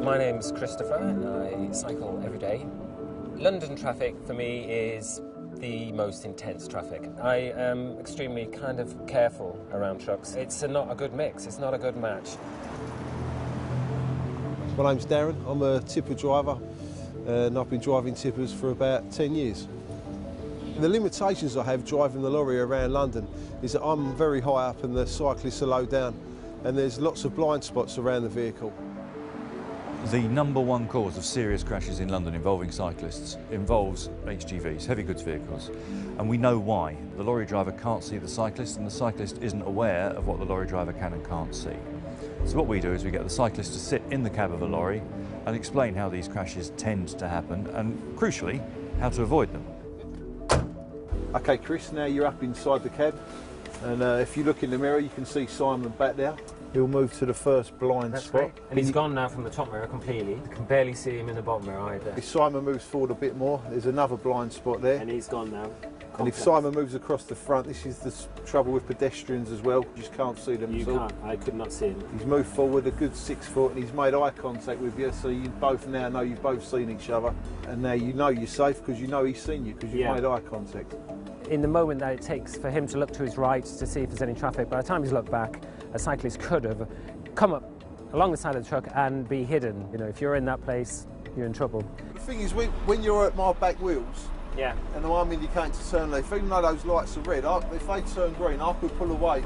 My name's Christopher and I cycle every day. London traffic for me is the most intense traffic. I am extremely kind of careful around trucks. It's not a good mix, it's not a good match. My name's Darren, I'm a tipper driver and I've been driving tippers for about 10 years. The limitations I have driving the lorry around London is that I'm very high up and the cyclists are low down and there's lots of blind spots around the vehicle. The #1 cause of serious crashes in London involving cyclists involves HGVs, heavy goods vehicles, and we know why. The lorry driver can't see the cyclist and the cyclist isn't aware of what the lorry driver can and can't see. So what we do is we get the cyclist to sit in the cab of a lorry and explain how these crashes tend to happen and, crucially, how to avoid them. OK Chris, now you're up inside the cab and if you look in the mirror you can see Simon back there. He'll move to the first blind spot. Great. And he's gone now from the top mirror completely. You can barely see him in the bottom mirror either. If Simon moves forward a bit more, there's another blind spot there. And he's gone now. And if Simon moves across the front, this is the trouble with pedestrians as well. You just can't see them. You can't. I could not see him. He's moved forward a good 6 foot and he's made eye contact with you, so you both now know you've both seen each other. And now you know you're safe because you know he's seen you because you've made eye contact. In the moment that it takes for him to look to his right to see if there's any traffic, by the time he's looked back, a cyclist could have come up along the side of the truck and be hidden. You know, if you're in that place, you're in trouble. The thing is, when you're at my back wheels, and I'm indicating to turn left, even though those lights are red, if they turn green, I could pull away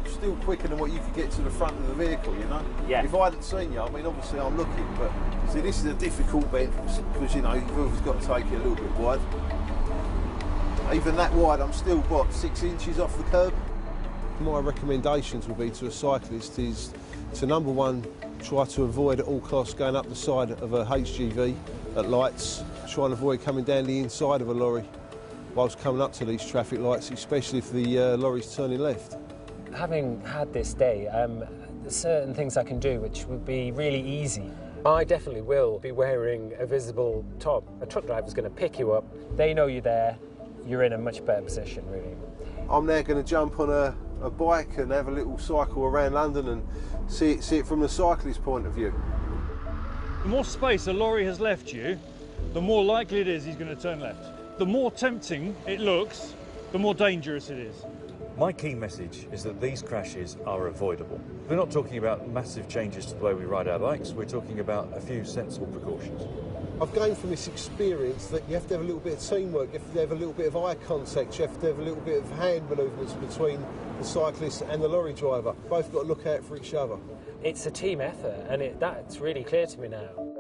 still quicker than what you could get to the front of the vehicle, you know? If I hadn't seen you, I mean, obviously I'm looking, but see, this is a difficult bit because, you know, you've always got to take it a little bit wide. Even that wide, I'm still, what, 6 inches off the curb? My recommendations would be to a cyclist is to #1, try to avoid at all costs going up the side of a HGV at lights, try and avoid coming down the inside of a lorry whilst coming up to these traffic lights, especially if the lorry's turning left. Having had this day, there's certain things I can do which would be really easy. I definitely will be wearing a visible top. A truck driver's going to pick you up, they know you're there, you're in a much better position, really. I'm now going to jump on a bike and have a little cycle around London and see it from the cyclist's point of view. The more space a lorry has left you, the more likely it is he's going to turn left. The more tempting it looks, the more dangerous it is. My key message is that these crashes are avoidable. We're not talking about massive changes to the way we ride our bikes, we're talking about a few sensible precautions. I've gained from this experience that you have to have a little bit of teamwork, you have to have a little bit of eye contact, you have to have a little bit of hand manoeuvres between the cyclist and the lorry driver. Both got to look out for each other. It's a team effort and that's really clear to me now.